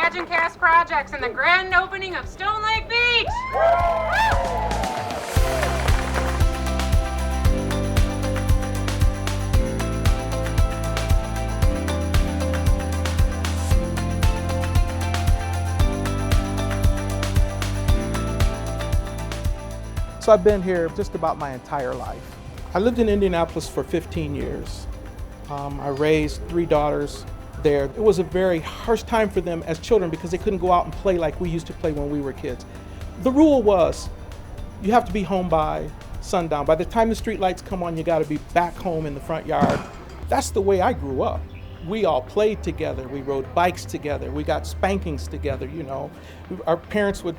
Imagine Cast Projects and the grand opening of Stone Lake Beach! So I've been here just about my entire life. I lived in Indianapolis for 15 years. I raised 3 daughters there. It was a very harsh time for them as children because they couldn't go out and play like we used to play when we were kids. The rule was you have to be home by sundown. By the time the street lights come on, you got to be back home in the front yard. That's the way I grew up. We all played together. We rode bikes together. We got spankings together, you know. Our parents would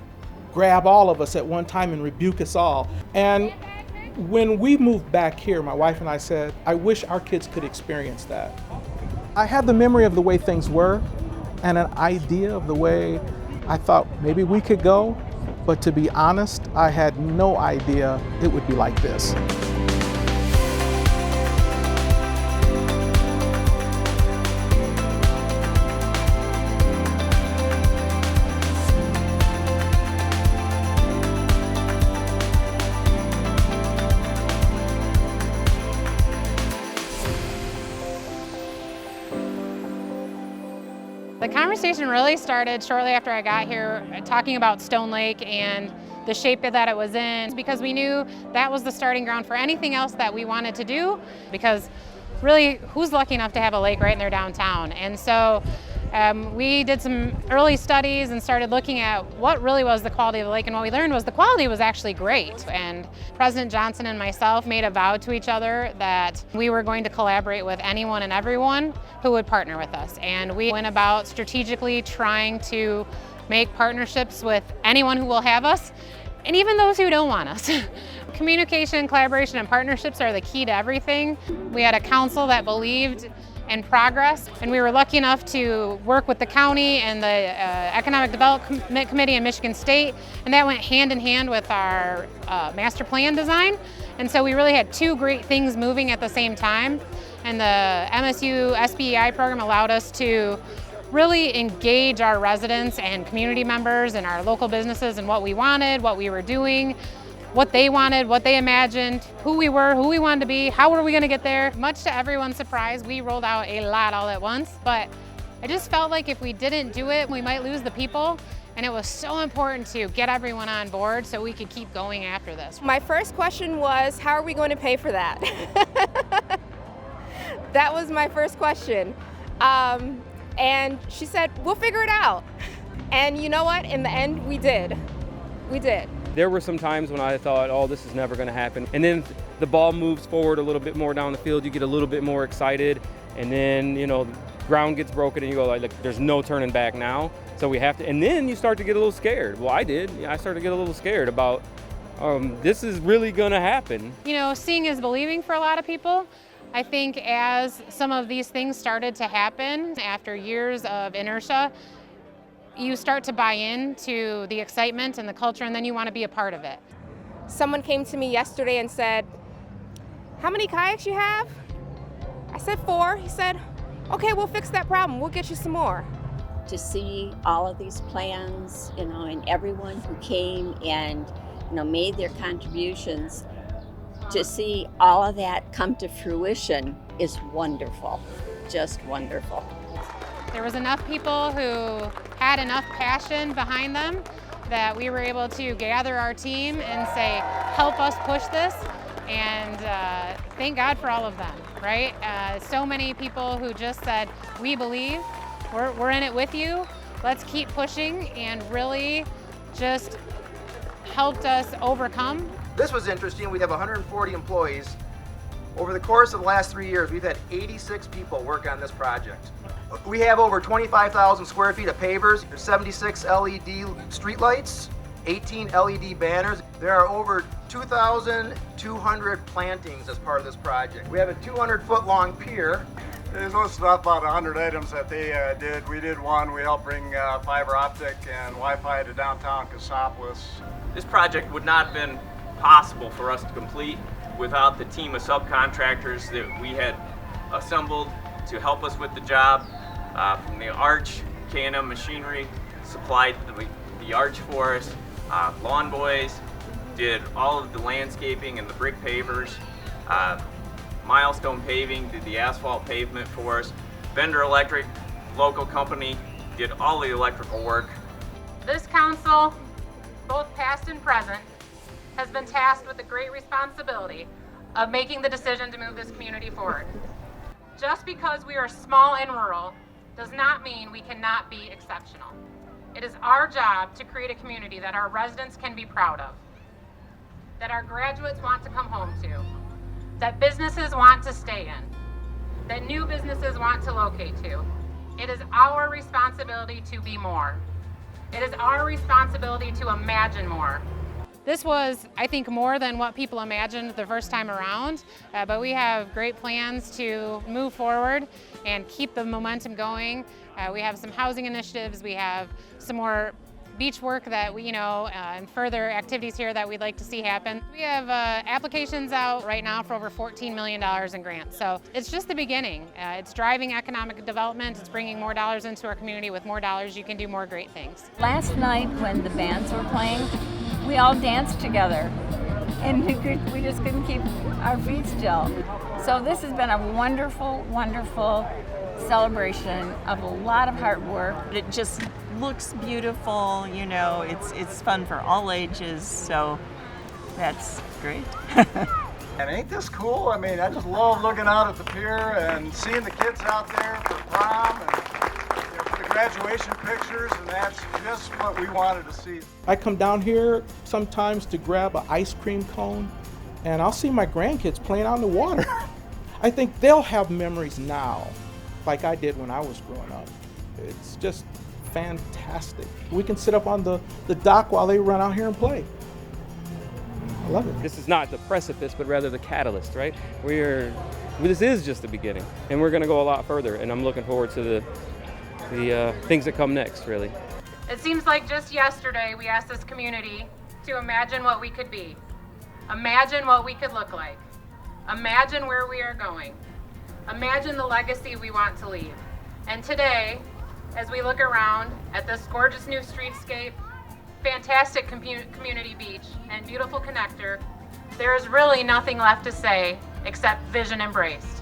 grab all of us at one time and rebuke us all. And when we moved back here, my wife and I said, I wish our kids could experience that. I had the memory of the way things were and an idea of the way I thought maybe we could go, but to be honest, I had no idea it would be like this. The conversation really started shortly after I got here, talking about Stone Lake and the shape that it was in, because we knew that was the starting ground for anything else that we wanted to do, because really, who's lucky enough to have a lake right in their downtown? And so we did some early studies and started looking at what really was the quality of the lake, and what we learned was the quality was actually great. And President Johnson and myself made a vow to each other that we were going to collaborate with anyone and everyone who would partner with us. And we went about strategically trying to make partnerships with anyone who will have us, and even those who don't want us. Communication, collaboration, and partnerships are the key to everything. We had a council that believed in progress, and we were lucky enough to work with the county and the Economic Development Committee in Michigan State, and that went hand in hand with our master plan design. And so we really had 2 great things moving at the same time, and the MSU SBEI program allowed us to really engage our residents and community members and our local businesses in what we wanted, what we were doing, what they wanted, what they imagined, who we were, who we wanted to be, how were we going to get there. Much to everyone's surprise, we rolled out a lot all at once, but I just felt like if we didn't do it, we might lose the people, and it was so important to get everyone on board so we could keep going after this. My first question was, how are we going to pay for that? That was my first question. And she said, we'll figure it out. And you know what? In the end, we did. We did. There were some times when I thought, oh, this is never going to happen. And then the ball moves forward a little bit more down the field. You get a little bit more excited. And then, you know, the ground gets broken and you go like, look, there's no turning back now. So we have to, and then you start to get a little scared. Well, I did. I started to get a little scared about this is really going to happen. You know, seeing is believing for a lot of people. I think as some of these things started to happen after years of inertia, you start to buy into the excitement and the culture, and then you want to be a part of it. Someone came to me yesterday and said, how many kayaks you have? I said 4. He said, okay, we'll fix that problem. We'll get you some more. To see all of these plans, you know, and everyone who came and, you know, made their contributions, to see all of that come to fruition is wonderful, just wonderful. There was enough people who had enough passion behind them that we were able to gather our team and say, help us push this, and thank God for all of them, right? So many people who just said, we believe, we're in it with you, let's keep pushing, and really just helped us overcome. This was interesting. We have 140 employees. Over the course of the last 3 years, we've had 86 people work on this project. We have over 25,000 square feet of pavers. There's 76 LED streetlights, 18 LED banners. There are over 2,200 plantings as part of this project. We have a 200-foot-long pier. There's listed about 100 items that they did. We did one. We helped bring fiber optic and Wi-Fi to downtown Cassopolis. This project would not have been possible for us to complete without the team of subcontractors that we had assembled to help us with the job, from the Arch, K&M Machinery, supplied the arch for us. Lawn Boys did all of the landscaping and the brick pavers. Milestone Paving did the asphalt pavement for us. Bender Electric, local company, did all the electrical work. This council, both past and present, has been tasked with the great responsibility of making the decision to move this community forward. Just because we are small and rural does not mean we cannot be exceptional. It is our job to create a community that our residents can be proud of, that our graduates want to come home to, that businesses want to stay in, that new businesses want to locate to. It is our responsibility to be more. It is our responsibility to imagine more. This was, I think, more than what people imagined the first time around, but we have great plans to move forward and keep the momentum going. We have some housing initiatives, we have some more beach work that we, and further activities here that we'd like to see happen. We have applications out right now for over $14 million in grants. So it's just the beginning. It's driving economic development. It's bringing more dollars into our community. With more dollars, you can do more great things. Last night when the bands were playing, we all danced together and we just couldn't keep our feet still. So this has been a wonderful, wonderful celebration of a lot of hard work. It just looks beautiful, it's fun for all ages, so that's great. And ain't this cool? I mean, I just love looking out at the pier and seeing the kids out there for prom and for the graduation pictures, and that's just what we wanted to see. I come down here sometimes to grab an ice cream cone, and I'll see my grandkids playing out in the water. I think they'll have memories now, like I did when I was growing up. It's just fantastic. We can sit up on the dock while they run out here and play. I love it. This is not the precipice, but rather the catalyst, right? This is just the beginning, and we're going to go a lot further, and I'm looking forward to the things that come next, really. It seems like just yesterday we asked this community to imagine what we could be. Imagine what we could look like. Imagine where we are going. Imagine the legacy we want to leave. And today, as we look around at this gorgeous new streetscape, fantastic community beach, and beautiful connector, there is really nothing left to say except vision embraced.